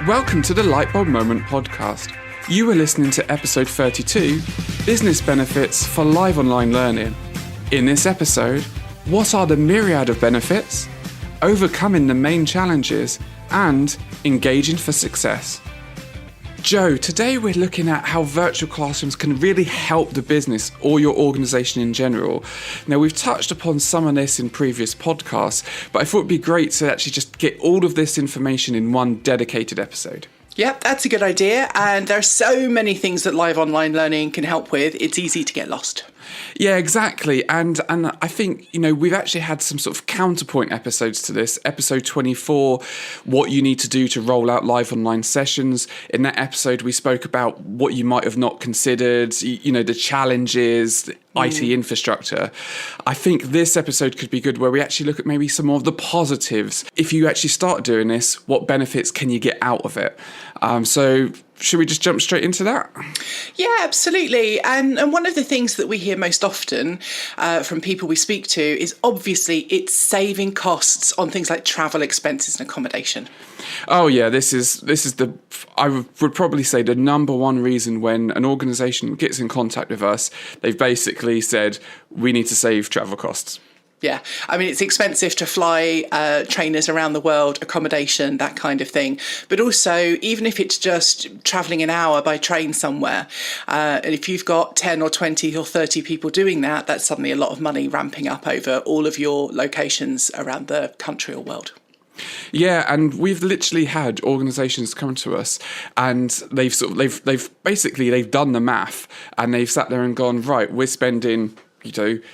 Welcome to the Lightbulb Moment podcast. You are listening to episode 32, Business Benefits for Live Online Learning. In this episode, what are the myriad of benefits, overcoming the main challenges, and engaging for success? Joe, today we're looking at how virtual classrooms can really help the business or your organisation in general. Now, we've touched upon some of this in previous podcasts, but I thought it'd be great to actually just get all of this information in one dedicated episode. Yep, that's a good idea. And there are so many things that live online learning can help with. It's easy to get lost. Yeah, exactly. And I think, we've actually had some sort of counterpoint episodes to this. Episode 24, what you need to do to roll out live online sessions. In that episode, we spoke about what you might have not considered, the challenges, the IT infrastructure. I think this episode could be good where we actually look at maybe some more of the positives. If you actually start doing this, what benefits can you get out of it? So should we just jump straight into that? Yeah, absolutely. And one of the things that we hear most often from people we speak to is obviously it's saving costs on things like travel expenses and accommodation. Oh yeah, this is I would probably say the number one reason when an organisation gets in contact with us, they've basically said we need to save travel costs. Yeah, I mean, it's expensive to fly trainers around the world, accommodation, that kind of thing. But also, even if it's just travelling an hour by train somewhere, and if you've got 10 or 20 or 30 people doing that, that's suddenly a lot of money ramping up over all of your locations around the country or world. Yeah, and we've literally had organisations come to us, and they've basically done the math, and they've sat there and gone, right, we're spending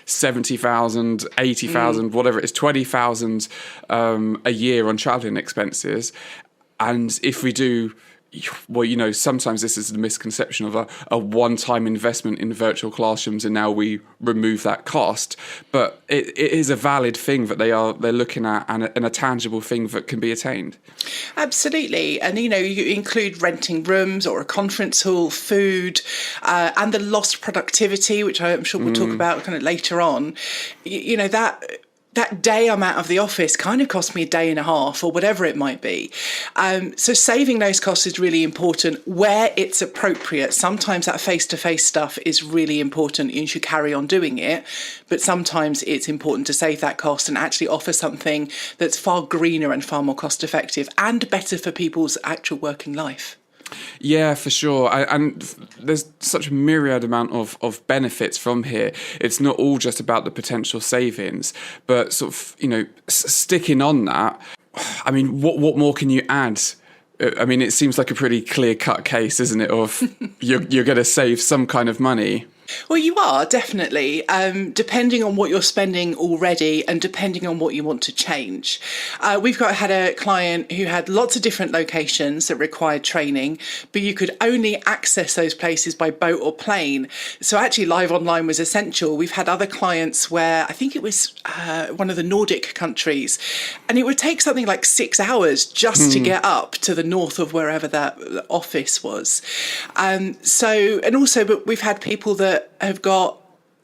70,000, 80,000, whatever it is, 20,000 a year on travelling expenses. And if we do, sometimes this is the misconception of a one-time investment in virtual classrooms and now we remove that cost. But it is a valid thing that they're looking at and a tangible thing that can be attained. Absolutely. And, you include renting rooms or a conference hall, food, and the lost productivity, which I'm sure we'll talk about kind of later on. That day I'm out of the office kind of cost me a day and a half or whatever it might be. So saving those costs is really important where it's appropriate. Sometimes that face-to-face stuff is really important and you should carry on doing it. But sometimes it's important to save that cost and actually offer something that's far greener and far more cost-effective and better for people's actual working life. Yeah, for sure. And there's such a myriad amount of benefits from here. It's not all just about the potential savings, but sort of, sticking on that, I mean, what more can you add? I mean, it seems like a pretty clear-cut case, isn't it, of you're going to save some kind of money. Well, you are, definitely, depending on what you're spending already and depending on what you want to change. We've had a client who had lots of different locations that required training, but you could only access those places by boat or plane. So actually live online was essential. We've had other clients where I think it was one of the Nordic countries, and it would take something like 6 hours just to get up to the north of wherever that office was. But we've had people that have got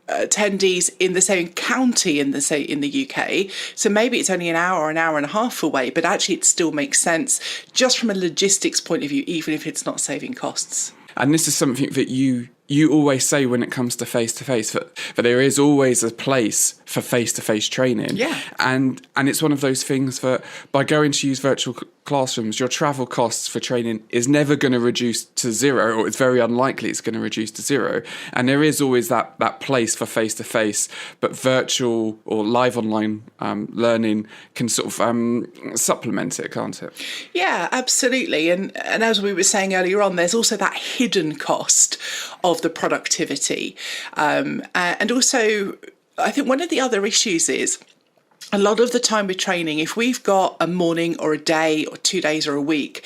attendees in the same county in the UK. So maybe it's only an hour or an hour and a half away, but actually it still makes sense just from a logistics point of view, even if it's not saving costs. And this is something that you always say when it comes to face-to-face, that there is always a place for face-to-face training. Yeah. And it's one of those things that by going to use virtual classrooms, your travel costs for training is never going to reduce to zero, or it's very unlikely it's going to reduce to zero. And there is always that place for face-to-face, but virtual or live online learning can sort of supplement it, can't it? Yeah, absolutely. And as we were saying earlier on, there's also that hidden cost of the productivity. And also, I think one of the other issues is a lot of the time with training, if we've got a morning or a day or 2 days or a week,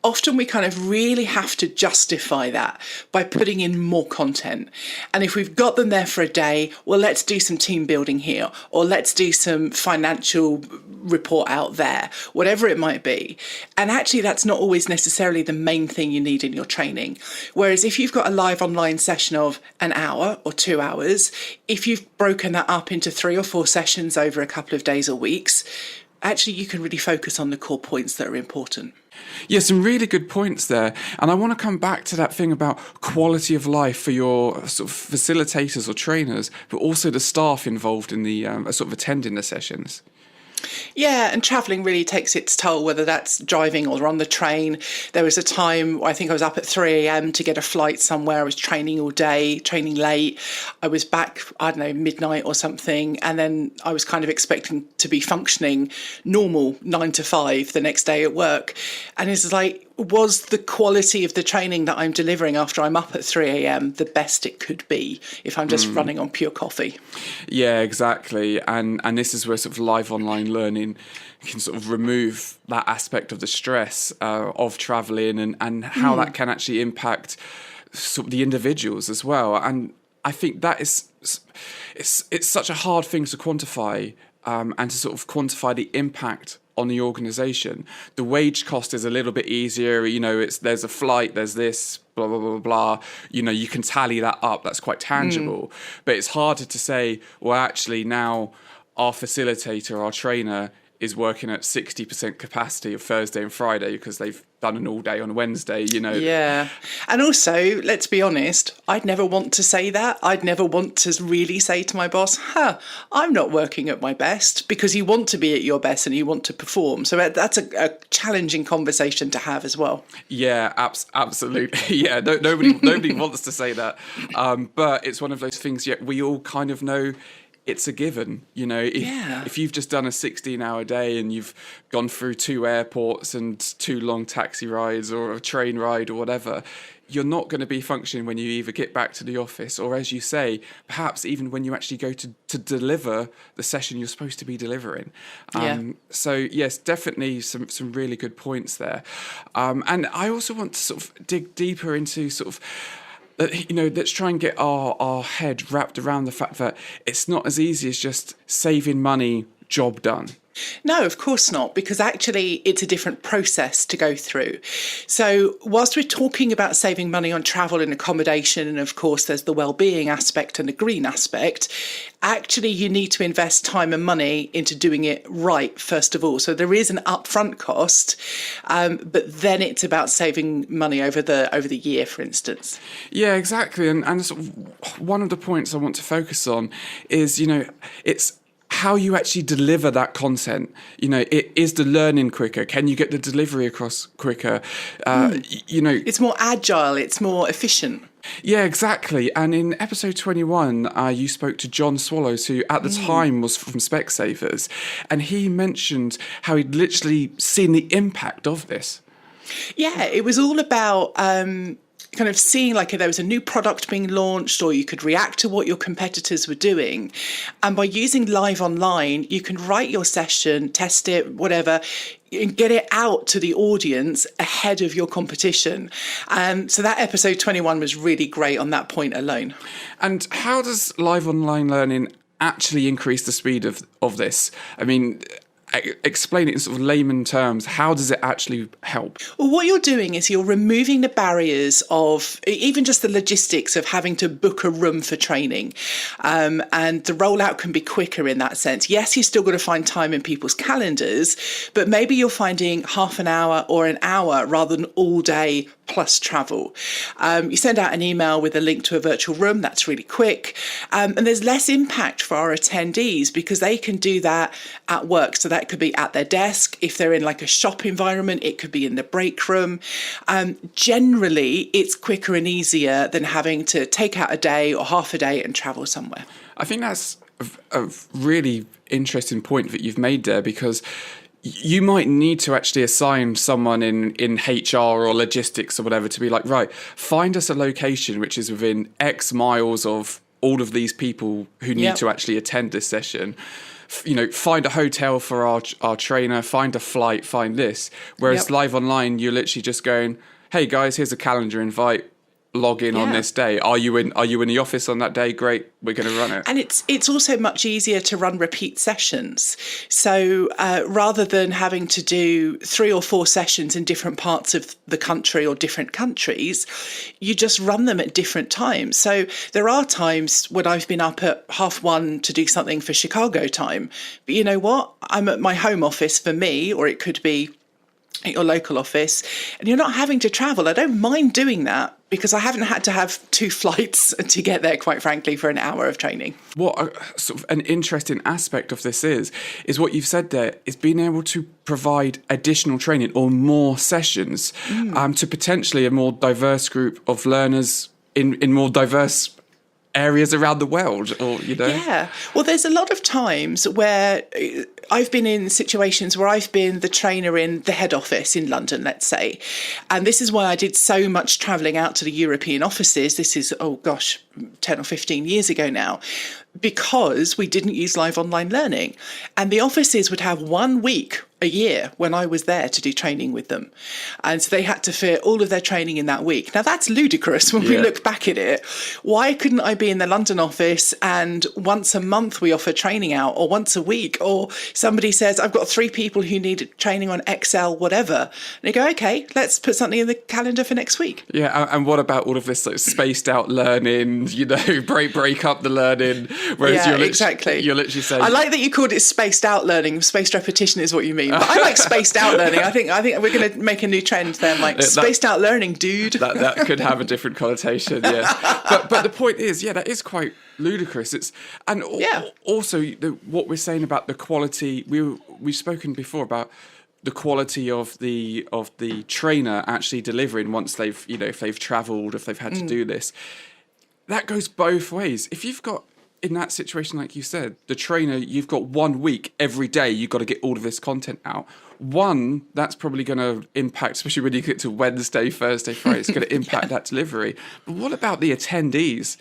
often we kind of really have to justify that by putting in more content. And if we've got them there for a day, well, let's do some team building here, or let's do some financial report out there, whatever it might be. And actually, that's not always necessarily the main thing you need in your training. Whereas if you've got a live online session of an hour or 2 hours, if you've broken that up into 3 or 4 sessions over a couple couple of days or weeks, actually you can really focus on the core points that are important. Yeah, some really good points there. And I want to come back to that thing about quality of life for your sort of facilitators or trainers, but also the staff involved in the sort of attending the sessions. Yeah, and travelling really takes its toll, whether that's driving or on the train. There was a time, I think I was up at 3 a.m. to get a flight somewhere. I was training all day, training late. I was back, I don't know, midnight or something. And then I was kind of expecting to be functioning normal 9 to 5 the next day at work. And it's like, was the quality of the training that I'm delivering after I'm up at 3 a.m. the best it could be if I'm just running on pure coffee? Yeah, exactly. And this is where sort of live online learning can sort of remove that aspect of the stress of traveling and how that can actually impact sort of the individuals as well. And I think that is it's such a hard thing to quantify and to sort of quantify the impact on the organisation. The wage cost is a little bit easier, there's a flight, there's this, blah, blah, blah, blah. You can tally that up, that's quite tangible. But it's harder to say, well, actually now our facilitator, our trainer is working at 60% capacity of Thursday and Friday because they've done an all day on Wednesday, Yeah. And also, let's be honest, I'd never want to say that. I'd never want to really say to my boss, I'm not working at my best, because you want to be at your best and you want to perform. So that's a challenging conversation to have as well. Yeah, absolutely. Yeah, nobody wants to say that. But it's one of those things, we all kind of know it's a given, if you've just done a 16-hour day and you've gone through 2 airports and 2 long taxi rides or a train ride or whatever, you're not going to be functioning when you either get back to the office or, as you say, perhaps even when you actually go to deliver the session you're supposed to be delivering. So, yes, definitely some really good points there. And I also want to sort of dig deeper into sort of let's try and get our head wrapped around the fact that it's not as easy as just saving money, job done. No, of course not, because actually it's a different process to go through. So whilst we're talking about saving money on travel and accommodation, and of course there's the well-being aspect and the green aspect, actually you need to invest time and money into doing it right, first of all. So there is an upfront cost, but then it's about saving money over the year, for instance. Yeah, exactly. And sort of one of the points I want to focus on is, it's how you actually deliver that content. Is the learning quicker? Can you get the delivery across quicker? It's more agile, it's more efficient. Yeah, exactly. And in episode 21, you spoke to John Swallows, who at the time was from Specsavers, and he mentioned how he'd literally seen the impact of this. Yeah, it was all about kind of seeing like there was a new product being launched, or you could react to what your competitors were doing. And by using live online, you can write your session, test it, whatever, and get it out to the audience ahead of your competition. So that episode 21 was really great on that point alone. And how does live online learning actually increase the speed of this? I mean, explain it in sort of layman terms. How does it actually help? Well, what you're doing is you're removing the barriers of even just the logistics of having to book a room for training. And the rollout can be quicker in that sense. Yes, you've still got to find time in people's calendars, but maybe you're finding half an hour or an hour rather than all day plus travel. You send out an email with a link to a virtual room. That's really quick. And there's less impact for our attendees because they can do that at work. So that could be at their desk. If they're in like a shop environment, it could be in the break room. Generally, it's quicker and easier than having to take out a day or half a day and travel somewhere. I think that's a really interesting point that you've made there, because you might need to actually assign someone in HR or logistics or whatever to be like, right, find us a location which is within X miles of all of these people who need to actually attend this session. Find a hotel for our trainer, find a flight, find this. Whereas live online, you're literally just going, hey guys, here's a calendar invite. log in on Yeah. this day. Are you in the office on that day? Great, we're going to run it. And it's also much easier to run repeat sessions. So rather than having to do 3 or 4 sessions in different parts of the country or different countries, you just run them at different times. So there are times when I've been up at 1:30 to do something for Chicago time. But you know what? I'm at my home office for me, or it could be at your local office, and you're not having to travel. I don't mind doing that because I haven't had to have 2 flights to get there, quite frankly, for an hour of training. What sort of an interesting aspect of this is what you've said there is being able to provide additional training or more sessions to potentially a more diverse group of learners in more diverse areas around the world, or Yeah. Well, there's a lot of times where I've been in situations where I've been the trainer in the head office in London, let's say. And this is why I did so much travelling out to the European offices. This is, 10 or 15 years ago now, because we didn't use live online learning. And the offices would have 1 week a year when I was there to do training with them. And so they had to fit all of their training in that week. Now, that's ludicrous when we look back at it. Why couldn't I be in the London office and once a month we offer training out, or once a week, or somebody says, I've got 3 people who need training on Excel, whatever. And you go, okay, let's put something in the calendar for next week. Yeah, and what about all of this like spaced out learning, break up the learning, whereas you're literally saying... I like that you called it spaced out learning. Spaced repetition is what you mean. But I like spaced out learning. I think we're going to make a new trend then, like spaced out learning, dude. That could have a different connotation, yeah. But the point is, that is quite ludicrous. Also what we're saying about the quality. We've spoken before about the quality of the trainer actually delivering once they've if they've travelled, if they've had to do this. That goes both ways. If you've got, in that situation, like you said, the trainer, you've got 1 week every day, you've got to get all of this content out. That's probably going to impact, especially when you get to Wednesday, Thursday, Friday, it's going to impact that delivery. But what about the attendees?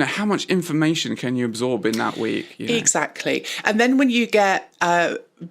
How much information can you absorb in that week? Exactly. And then when you get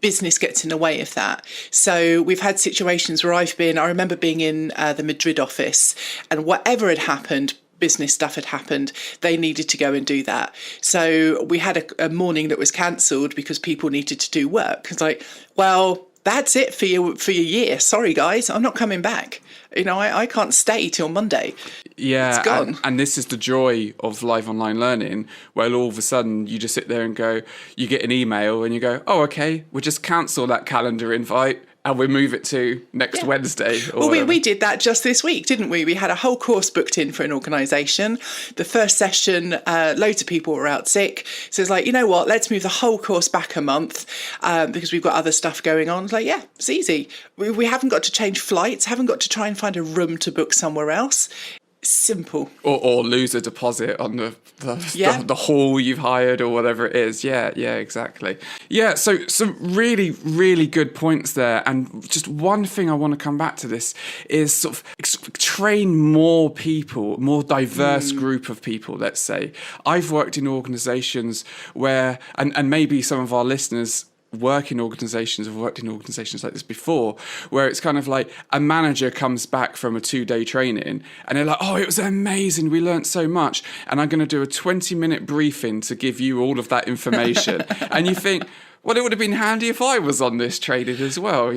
business gets in the way of that. So we've had situations where I remember being in the Madrid office, and whatever had happened, business stuff had happened, they needed to go and do that. So we had a morning that was cancelled because people needed to do work. It's like, well, that's it for your year. Sorry, guys, I'm not coming back. I can't stay till Monday. Yeah, it's gone. And this is the joy of live online learning, where all of a sudden you just sit there and go, you get an email and you go, oh, okay, we'll just cancel that calendar invite and we move it to next Wednesday. Well, we did that just this week, didn't we? We had a whole course booked in for an organisation. The first session, loads of people were out sick. So it's like, you know what, let's move the whole course back a month because we've got other stuff going on. It's like, yeah, it's easy. We haven't got to change flights, haven't got to try and find a room to book somewhere else. Simple. Or lose a deposit on the hall you've hired or whatever it is. Yeah, exactly. Yeah, so some really, really good points there. And just one thing I want to come back to this is sort of train more people, more diverse group of people, let's say. I've worked in organisations where, and maybe some of our listeners work in organisations, have worked in organisations like this before, where it's kind of like a manager comes back from a 2-day training and they're like, oh, it was amazing, we learnt so much, and I'm going to do a 20-minute briefing to give you all of that information. And you think, well, it would have been handy if I was on this training as well,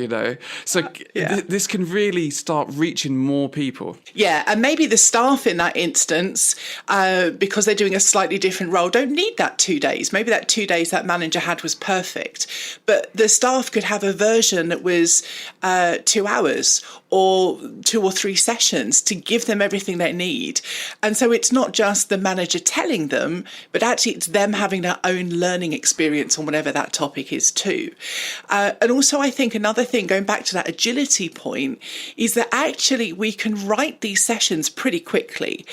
So this can really start reaching more people. Yeah, and maybe the staff in that instance, because they're doing a slightly different role, don't need that 2 days. Maybe that 2 days that manager had was perfect. But the staff could have a version that was 2 hours or 2 or 3 sessions to give them everything they need. And so it's not just the manager telling them, but actually it's them having their own learning experience on whatever that topic is too. And also I think another thing, going back to that agility point, is that actually we can write these sessions pretty quickly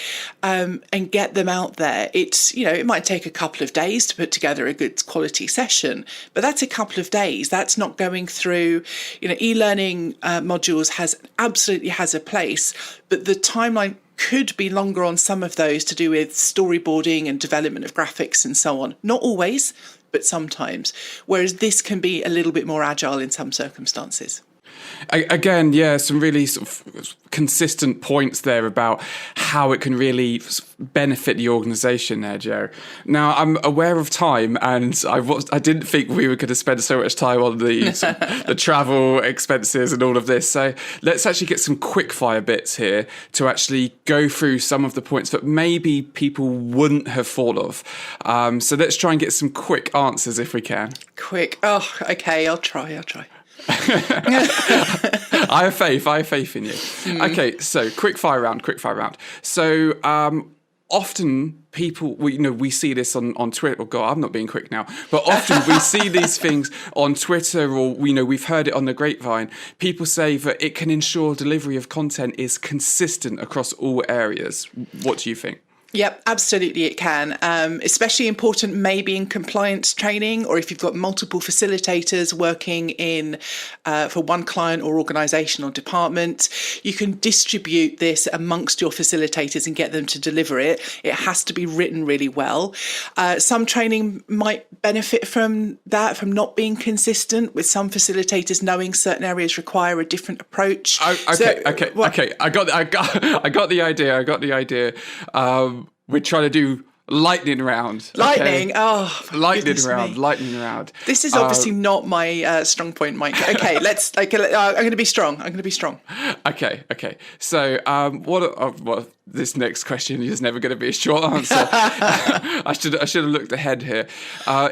and get them out there. It's, it might take a couple of days to put together a good quality session, but that's a couple of days. That's not going through, e-learning modules absolutely has a place, but the timeline could be longer on some of those to do with storyboarding and development of graphics and so on. Not always, but sometimes. Whereas this can be a little bit more agile in some circumstances. Again, yeah, some really sort of consistent points there about how it can really benefit the organisation there, Joe. Now, I'm aware of time, and I didn't think we were going to spend so much time on the travel expenses and all of this. So let's actually get some quick fire bits here to actually go through some of the points that maybe people wouldn't have thought of. So let's try and get some quick answers if we can. Quick. Oh, okay, I'll try. I have faith in you. Okay, so quick fire round. So often people, we see this on Twitter. Oh God, I'm not being quick now. But often we see these things on Twitter, or we've heard it on the grapevine. People say that it can ensure delivery of content is consistent across all areas. What do you think? Yep, absolutely it can. Especially important maybe in compliance training, or if you've got multiple facilitators working for one client or organisation or department, you can distribute this amongst your facilitators and get them to deliver it. It has to be written really well. Some training might benefit from that, from not being consistent, with some facilitators knowing certain areas require a different approach. Okay. I got the idea. We're trying to do lightning round. Lightning, okay? Lightning round. This is obviously not my strong point, Mike. Okay, I'm going to be strong. Okay. So, this next question is never going to be a short answer. I should have looked ahead here.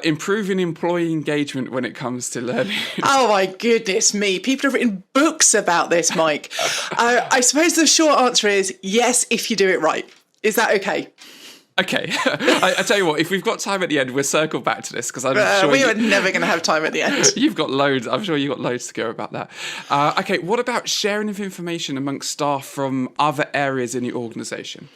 Improving employee engagement when it comes to learning. Oh my goodness me! People have written books about this, Mike. I suppose the short answer is yes, if you do it right. Is that okay? Okay. I tell you what, if we've got time at the end, we'll circle back to this, because I'm sure we are never going to have time at the end. You've got loads. I'm sure you've got loads to go about that. Okay, what about sharing of information amongst staff from other areas in your organisation?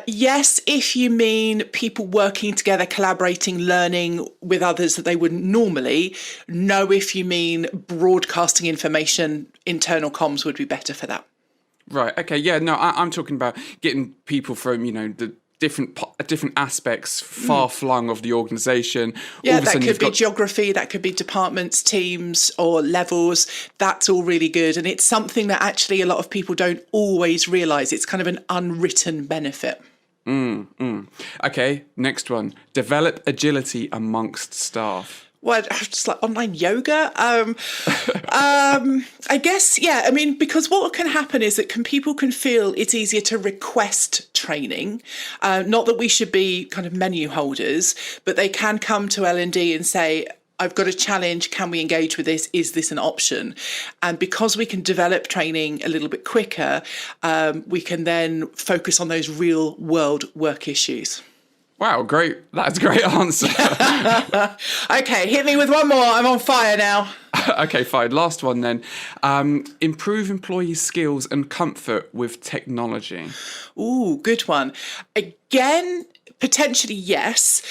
Yes, if you mean people working together, collaborating, learning with others that they wouldn't normally. No, if you mean broadcasting information, internal comms would be better for that. Right. Okay. Yeah. No, I'm talking about getting people from, the different aspects far flung of the organisation. Yeah, that could be geography, that could be departments, teams, or levels. That's all really good. And it's something that actually a lot of people don't always realise. It's kind of an unwritten benefit. Okay. Next one. Develop agility amongst staff. Well, just like online yoga. I guess, yeah. I mean, because what can happen is that people can feel it's easier to request training. Not that we should be kind of menu holders, but they can come to L&D and say, I've got a challenge. Can we engage with this? Is this an option? And because we can develop training a little bit quicker, we can then focus on those real world work issues. Wow, great. That's a great answer. Okay, hit me with one more. I'm on fire now. Okay, fine. Last one then. Improve employee skills and comfort with technology. Ooh, good one. Again, potentially yes,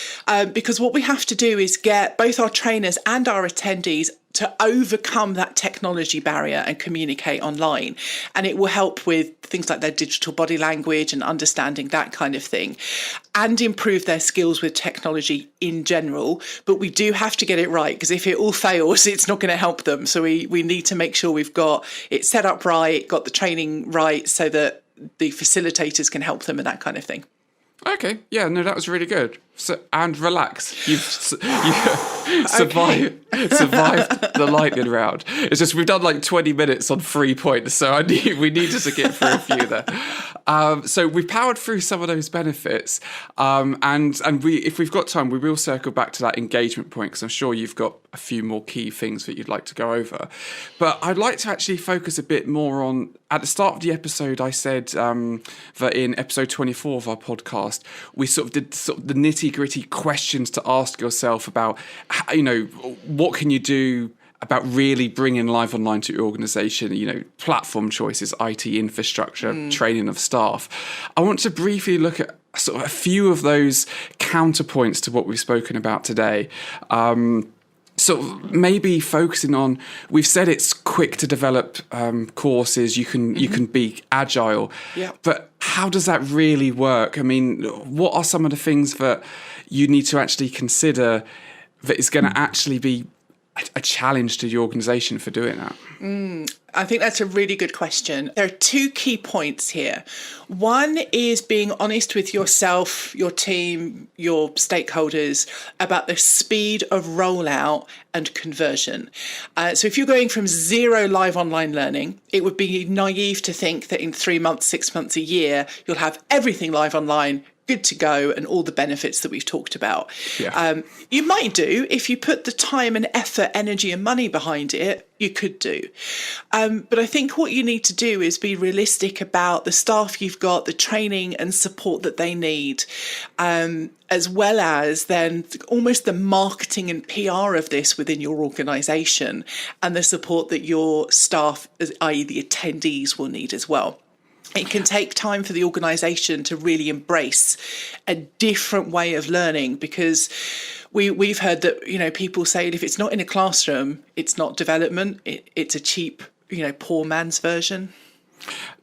because what we have to do is get both our trainers and our attendees to overcome that technology barrier and communicate online. And it will help with things like their digital body language and understanding that kind of thing, and improve their skills with technology in general. But we do have to get it right, because if it all fails, it's not going to help them. So we need to make sure we've got it set up right, got the training right, so that the facilitators can help them and that kind of thing. Okay, yeah, no, that was really good. So, and relax. You've survived the lightning round. It's just we've done like 20 minutes on 3 points, so we needed to get through a few there. So we've powered through some of those benefits, and if we've got time, we will circle back to that engagement point, because I'm sure you've got a few more key things that you'd like to go over. But I'd like to actually focus a bit more on, at the start of the episode, I said that in episode 24 of our podcast, we sort of did the nitty-gritty questions to ask yourself about, what can you do about really bringing live online to your organisation, platform choices, IT infrastructure, training of staff. I want to briefly look at sort of a few of those counterpoints to what we've spoken about today. So maybe focusing on, we've said it's quick to develop courses, you can be agile, but how does that really work? I mean, what are some of the things that you need to actually consider that is going to actually be a challenge to the organisation for doing that? I think that's a really good question. There are two key points here. One is being honest with yourself, your team, your stakeholders about the speed of rollout and conversion. So if you're going from 0 live online learning, it would be naive to think that in 3 months, 6 months, a year, you'll have everything live online, good to go, and all the benefits that we've talked about. Yeah. You might do if you put the time and effort, energy and money behind it, you could do. But I think what you need to do is be realistic about the staff you've got, the training and support that they need, as well as then almost the marketing and PR of this within your organisation and the support that your staff, i.e. the attendees, will need as well. It can take time for the organisation to really embrace a different way of learning, because we've heard that, people say if it's not in a classroom, it's not development. It's a cheap, poor man's version.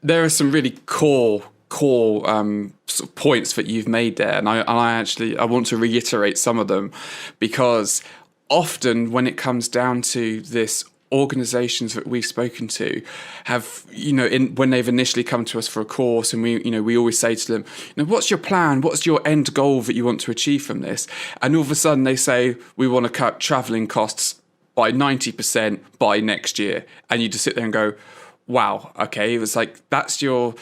There are some really core sort of points that you've made there, and I want to reiterate some of them, because often when it comes down to this, organizations that we've spoken to have, when they've initially come to us for a course, and we always say to them, what's your plan? What's your end goal that you want to achieve from this? And all of a sudden they say, we want to cut traveling costs by 90% by next year. And you just sit there and go, wow, okay. It was like, that's your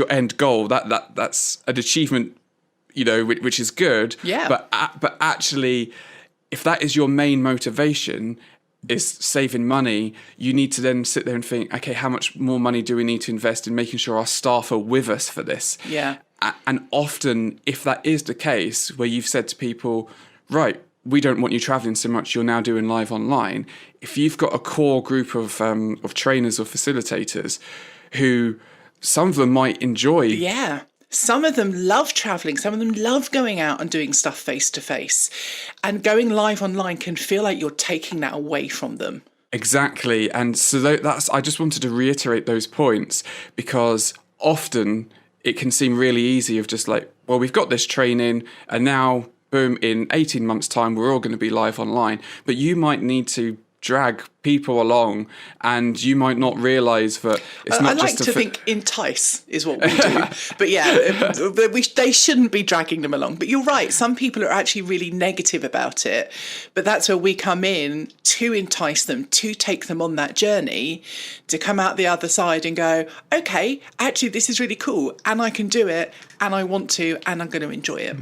end goal. That's an achievement, which is good. Yeah. But actually, if that is your main motivation, is saving money, you need to then sit there and think, okay, how much more money do we need to invest in making sure our staff are with us for this? Yeah. And often, if that is the case, where you've said to people, right, we don't want you traveling so much, you're now doing live online. If you've got a core group of trainers or facilitators who some of them might enjoy. Yeah. Some of them love traveling. Some of them love going out and doing stuff face to face. And going live online can feel like you're taking that away from them. Exactly. And so I just wanted to reiterate those points, because often it can seem really easy of just like, well, we've got this training and now, boom, in 18 months' time, we're all going to be live online. But you might need to drag people along, and you might not realise that it's not just... I like to think entice is what we do. But yeah, they shouldn't be dragging them along. But you're right, some people are actually really negative about it. But that's where we come in to entice them, to take them on that journey, to come out the other side and go, okay, actually this is really cool, and I can do it, and I want to, and I'm going to enjoy it.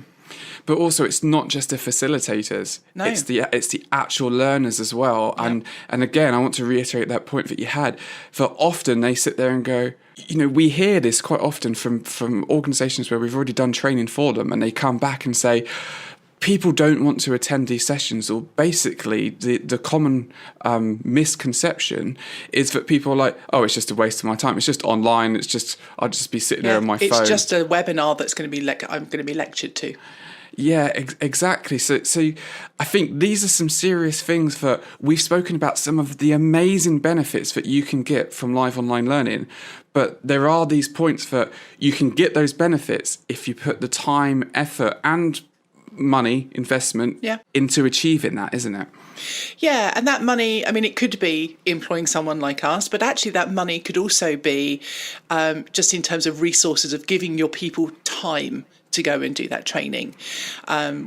But also, it's not just the facilitators. No. It's the actual learners as well. Yeah. And again, I want to reiterate that point that you had. For often they sit there and go, we hear this quite often from organisations where we've already done training for them, and they come back and say, people don't want to attend these sessions, or basically the common misconception is that people are like, oh, it's just a waste of my time. It's just online. I'll just be sitting there on my phone. It's just a webinar that's going to be I'm going to be lectured to. Yeah, exactly. So I think these are some serious things that we've spoken about, some of the amazing benefits that you can get from live online learning. But there are these points that you can get those benefits if you put the time, effort and money investment into achieving that, isn't it? Yeah, and that money, it could be employing someone like us, but actually that money could also be just in terms of resources of giving your people time to go and do that training,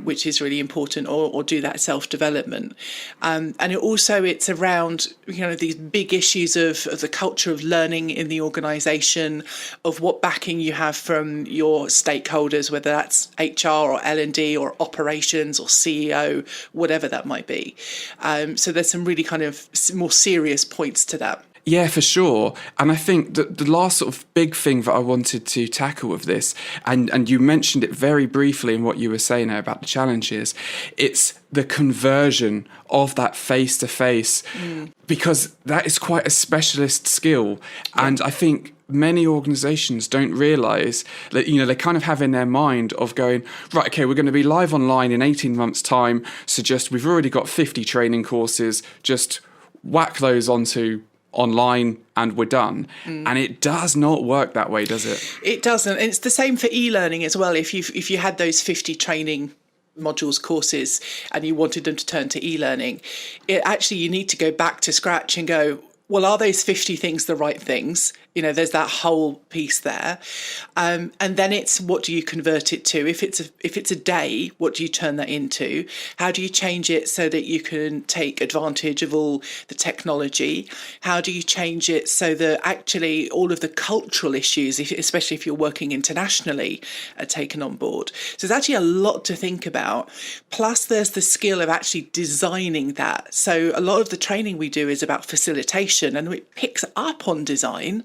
which is really important, or do that self-development. And it's around, these big issues of the culture of learning in the organisation, of what backing you have from your stakeholders, whether that's HR or L&D or operations or CEO, whatever that might be. So there's some really kind of more serious points to that. Yeah, for sure. And I think that the last sort of big thing that I wanted to tackle with this, and you mentioned it very briefly in what you were saying there about the challenges, it's the conversion of that face-to-face, because that is quite a specialist skill. Yeah. And I think many organisations don't realise that, they kind of have in their mind of going, right, okay, we're going to be live online in 18 months' time, so we've already got 50 training courses, just whack those onto online and we're done. And it does not work that way, does it? It doesn't. And it's the same for e-learning as well. If you had those 50 training modules, courses, and you wanted them to turn to e-learning, you need to go back to scratch and go, well, are those 50 things the right things? There's that whole piece there. And then it's, what do you convert it to? If it's a day, what do you turn that into? How do you change it so that you can take advantage of all the technology? How do you change it so that actually all of the cultural issues, especially if you're working internationally, are taken on board? So there's actually a lot to think about. Plus there's the skill of actually designing that. So a lot of the training we do is about facilitation, and it picks up on design.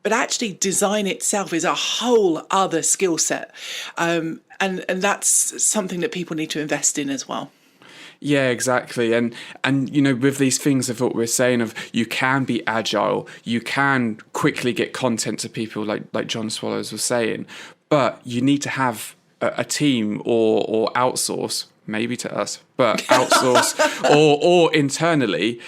But actually design itself is a whole other skill set. And that's something that people need to invest in as well. Yeah, exactly. And with these things of what we're saying of, you can be agile, you can quickly get content to people like John Swallows was saying, but you need to have a team or outsource, maybe to us, but outsource or internally.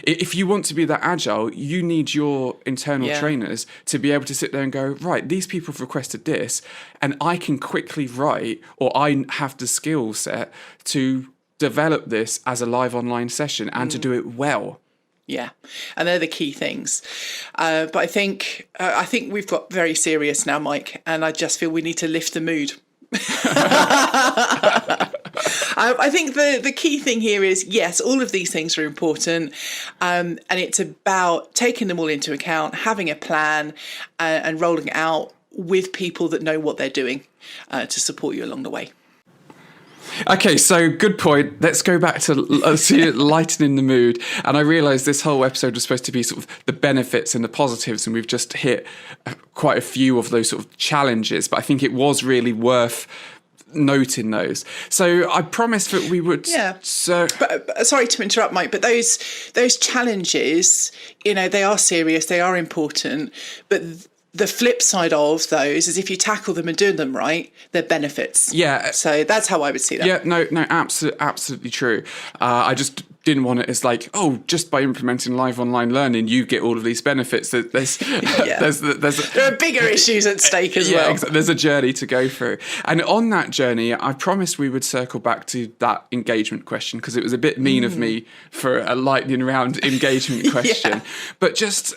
If you want to be that agile, you need your internal trainers to be able to sit there and go, right, these people have requested this, and I can quickly write, or I have the skill set to develop this as a live online session and to do it well. Yeah, and they're the key things. But I think we've got very serious now, Mike, and I just feel we need to lift the mood. I think the key thing here is, yes, all of these things are important, and it's about taking them all into account, having a plan, and rolling it out with people that know what they're doing to support you along the way. Okay, so good point. Let's go back to lightening the mood. And I realise this whole episode was supposed to be sort of the benefits and the positives, and we've just hit quite a few of those sort of challenges. But I think it was really worth noting those. So I promised that we would. Yeah. But sorry to interrupt, Mike, but those challenges, they are serious, they are important, but the flip side of those is if you tackle them and do them right, they're benefits. Yeah. So that's how I would see that. Yeah, no, absolutely true. I just didn't want it as like, oh, just by implementing live online learning, you get all of these benefits. There's there are bigger issues at stake as well. Exactly. There's a journey to go through. And on that journey, I promised we would circle back to that engagement question, because it was a bit mean of me for a lightning round engagement question. But just,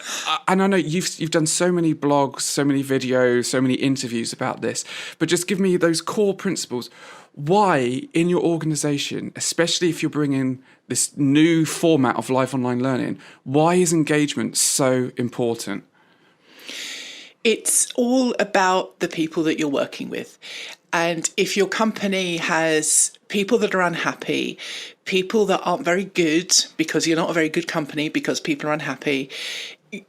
and I know you've done so many blogs, so many videos, so many interviews about this, but just give me those core principles. Why in your organisation, especially if you're bringing this new format of live online learning, why is engagement so important? It's all about the people that you're working with. And if your company has people that are unhappy, people that aren't very good because you're not a very good company because people are unhappy,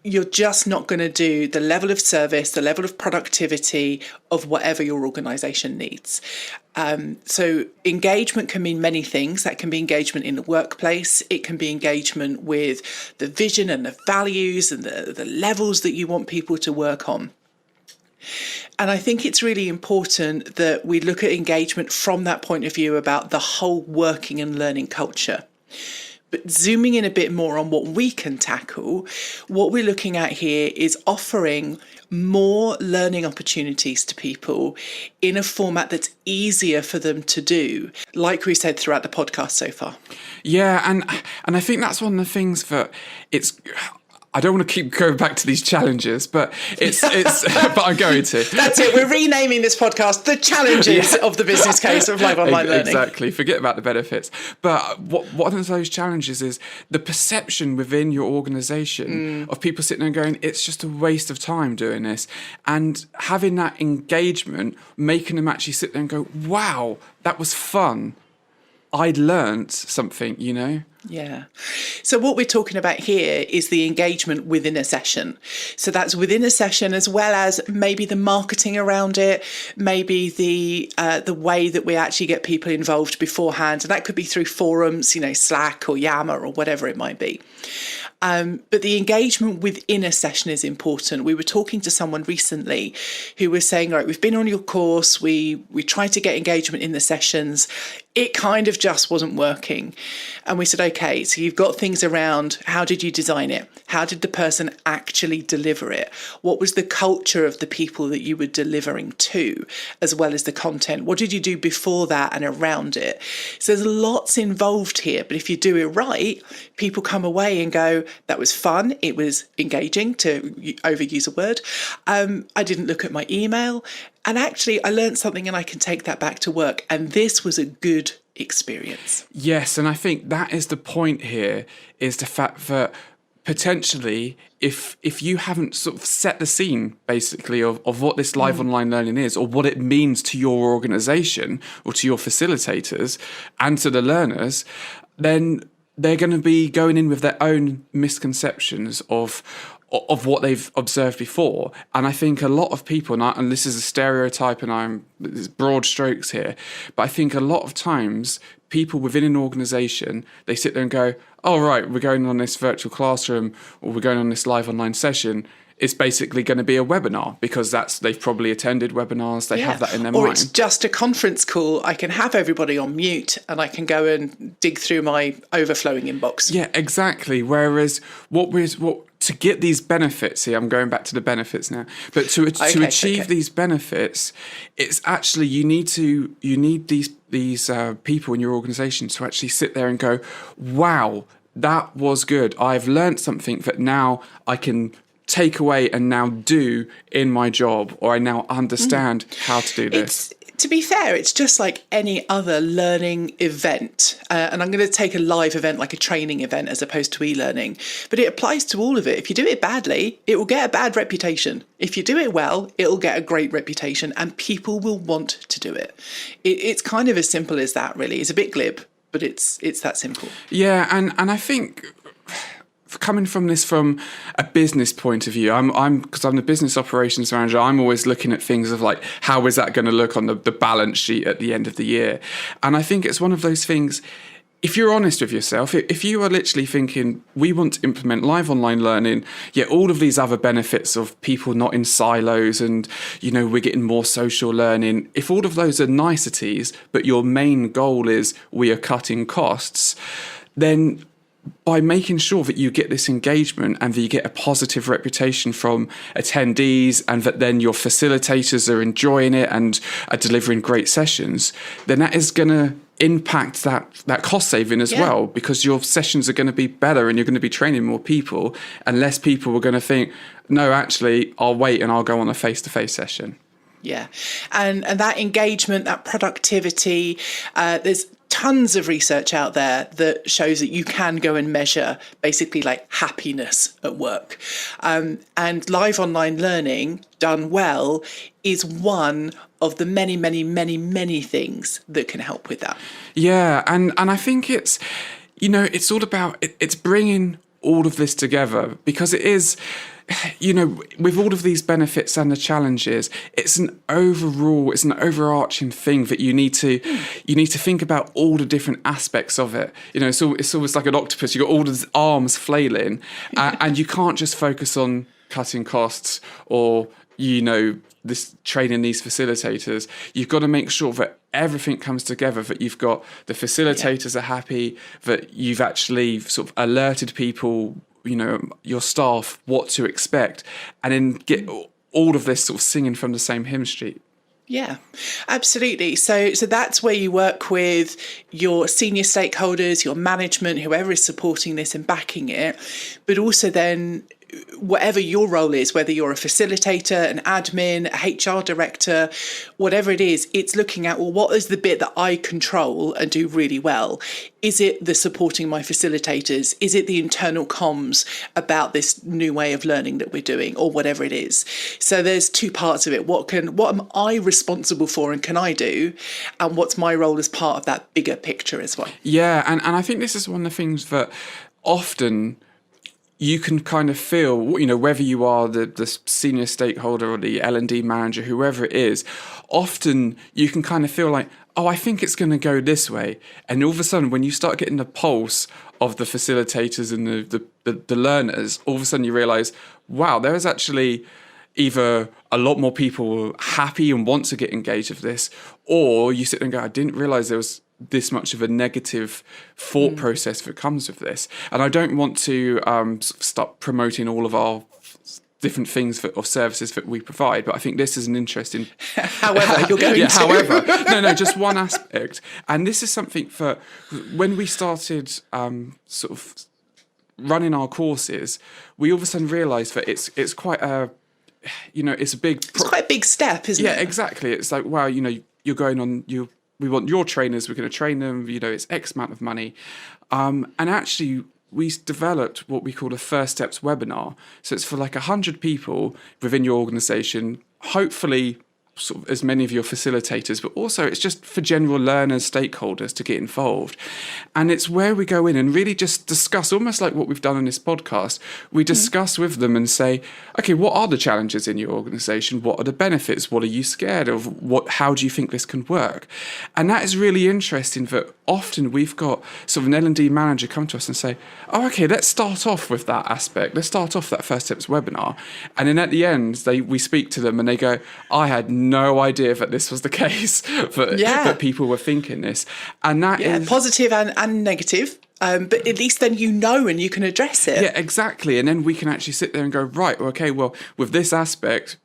you're just not going to do the level of service, the level of productivity of whatever your organisation needs. So engagement can mean many things. That can be engagement in the workplace. It can be engagement with the vision and the values and the levels that you want people to work on. And I think it's really important that we look at engagement from that point of view about the whole working and learning culture. But zooming in a bit more on what we can tackle, what we're looking at here is offering more learning opportunities to people in a format that's easier for them to do, like we said throughout the podcast so far. Yeah, and I think that's one of the things that I don't want to keep going back to these challenges, but it's but I'm going to. That's it. We're renaming this podcast The Challenges of the Business Case of Live Online Learning. Exactly. Forget about the benefits. But one of those challenges is the perception within your organisation of people sitting there and going, it's just a waste of time doing this. And having that engagement, making them actually sit there and go, wow, that was fun. I learnt something, Yeah. So what we're talking about here is the engagement within a session. So that's within a session, as well as maybe the marketing around it, maybe the way that we actually get people involved beforehand. And that could be through forums, Slack or Yammer or whatever it might be. But the engagement within a session is important. We were talking to someone recently who was saying, all right, we've been on your course. We tried to get engagement in the sessions. It kind of just wasn't working. And we said, okay, so you've got things around how did you design it? How did the person actually deliver it? What was the culture of the people that you were delivering to, as well as the content? What did you do before that and around it? So there's lots involved here, but if you do it right, people come away and go, that was fun, it was engaging, to overuse a word. I didn't look at my email, and actually I learned something and I can take that back to work. And this was a good experience. Yes, and I think that is the point here, is the fact that potentially if you haven't sort of set the scene basically of what this live online learning is, or what it means to your organization or to your facilitators and to the learners, then they're going to be going in with their own misconceptions of what they've observed before. And I think a lot of people, and this is a stereotype and there's broad strokes here, but I think a lot of times people within an organisation, they sit there and go, oh, right, we're going on this virtual classroom or we're going on this live online session. It's basically going to be a webinar because they've probably attended webinars. They have that in their mind. Or it's just a conference call. I can have everybody on mute and I can go and dig through my overflowing inbox. Yeah, exactly. Whereas to get these benefits, I'm going back to the benefits now, but to achieve these benefits, it's actually, you need these people in your organization to actually sit there and go, wow, that was good. I've learned something that now I can take away and now do in my job, or I now understand how to do this. To be fair, it's just like any other learning event. And I'm going to take a live event like a training event as opposed to e-learning. But it applies to all of it. If you do it badly, it will get a bad reputation. If you do it well, it'll get a great reputation and people will want to do it. It's kind of as simple as that, really. It's a bit glib, but it's that simple. Yeah, and I think coming from a business point of view, because I'm the business operations manager, I'm always looking at things of like, how is that going to look on the balance sheet at the end of the year? And I think it's one of those things, if you're honest with yourself, if you are literally thinking, we want to implement live online learning, yet all of these other benefits of people not in silos and, we're getting more social learning, if all of those are niceties, but your main goal is we are cutting costs, then by making sure that you get this engagement and that you get a positive reputation from attendees and that then your facilitators are enjoying it and are delivering great sessions, then that is going to impact that cost saving as well, because your sessions are going to be better and you're going to be training more people, and less people are going to think, no, actually, I'll wait and I'll go on a face-to-face session. Yeah. And that engagement, that productivity, there's tons of research out there that shows that you can go and measure basically like happiness at work. And live online learning done well is one of the many, many, many, many things that can help with that. Yeah. And I think it's all about, it's bringing all of this together, because it is, with all of these benefits and the challenges, it's an overarching thing that you need to think about all the different aspects of it. It's almost like an octopus. You've got all these arms flailing, and you can't just focus on cutting costs or, this training these facilitators. You've got to make sure that everything comes together, that you've got the facilitators are happy, that you've actually sort of alerted people, your staff, what to expect, and then get all of this sort of singing from the same hymn sheet. Yeah, absolutely. So that's where you work with your senior stakeholders, your management, whoever is supporting this and backing it, but also then whatever your role is, whether you're a facilitator, an admin, a HR director, whatever it is, it's looking at, well, what is the bit that I control and do really well? Is it the supporting my facilitators? Is it the internal comms about this new way of learning that we're doing, or whatever it is? So there's two parts of it. What am I responsible for and can I do? And what's my role as part of that bigger picture as well? Yeah, and I think this is one of the things that often you can kind of feel, whether you are the senior stakeholder or the L&D manager, whoever it is, often you can kind of feel like, oh, I think it's going to go this way. And all of a sudden, when you start getting the pulse of the facilitators and the learners, all of a sudden you realize, wow, there is actually either a lot more people happy and want to get engaged with this, or you sit there and go, I didn't realize there was this much of a negative thought process that comes with this. And I don't want to sort of start promoting all of our different things or services that we provide, but I think this is an interesting... However, you're going to. However. No, just one aspect. And this is something that when we started sort of running our courses, we all of a sudden realised that it's quite a... it's a big... It's quite a big step, isn't it? Yeah, exactly. It's like, wow, you're going on... We want your trainers, we're going to train them, it's X amount of money. And actually... we developed what we call a First Steps webinar. So it's for like 100 people within your organisation, hopefully sort of as many of your facilitators, but also it's just for general learners, stakeholders to get involved. And it's where we go in and really just discuss, almost like what we've done on this podcast, we discuss with them and say, okay, what are the challenges in your organisation? What are the benefits? What are you scared of? How do you think this can work? And that is really interesting that often we've got sort of an L&D manager come to us and say, oh, okay, let's start off with that aspect. Let's start off that First Steps webinar. And then at the end, we speak to them and they go, I had no idea that this was the case, that people were thinking this. And that is... positive and negative. But at least then and you can address it. Yeah, exactly. And then we can actually sit there and go, right, okay, well, with this aspect,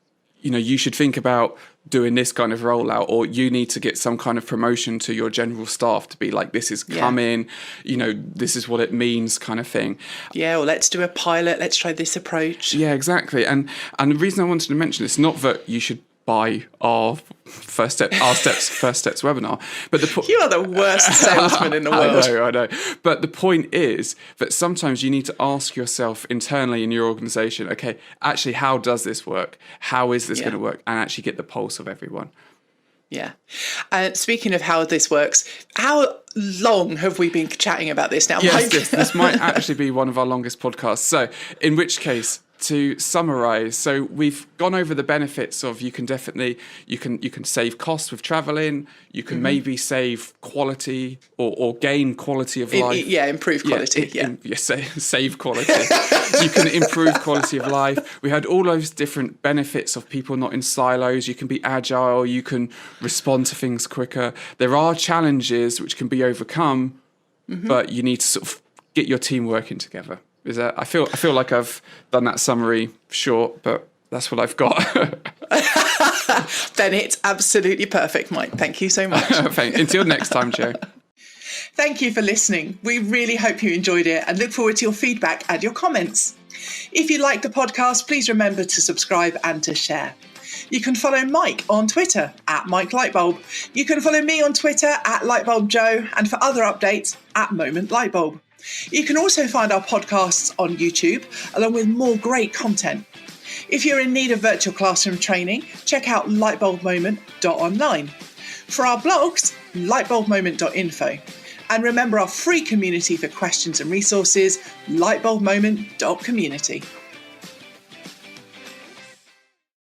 you should think about doing this kind of rollout, or you need to get some kind of promotion to your general staff to be like, this is coming, this is what it means kind of thing. Yeah, or let's do a pilot, let's try this approach. Yeah, exactly. And the reason I wanted to mention this, not that you should buy our First Steps webinar, but you are the worst salesman in the world. I know. But the point is that sometimes you need to ask yourself internally in your organisation, okay, actually, how does this work? How is this going to work? And actually get the pulse of everyone. Yeah. Speaking of how this works, how long have we been chatting about this now, Yes, Mike? this might actually be one of our longest podcasts. So, in which case, to summarize, so we've gone over the benefits of you can save costs with traveling, you can maybe save quality or gain quality of life. Improve quality. Save quality. You can improve quality of life. We had all those different benefits of people not in silos. You can be agile, you can respond to things quicker. There are challenges which can be overcome, but you need to sort of get your team working together. I feel like I've done that summary short, but that's what I've got. Then it's absolutely perfect, Mike. Thank you so much. Until next time, Joe. Thank you for listening. We really hope you enjoyed it and look forward to your feedback and your comments. If you like the podcast, please remember to subscribe and to share. You can follow Mike on Twitter @MikeLightBulb. You can follow me on Twitter @LightBulbJoe, and for other updates @MomentLightBulb. You can also find our podcasts on YouTube, along with more great content. If you're in need of virtual classroom training, check out lightbulbmoment.online. For our blogs, lightbulbmoment.info. And remember our free community for questions and resources, lightbulbmoment.community.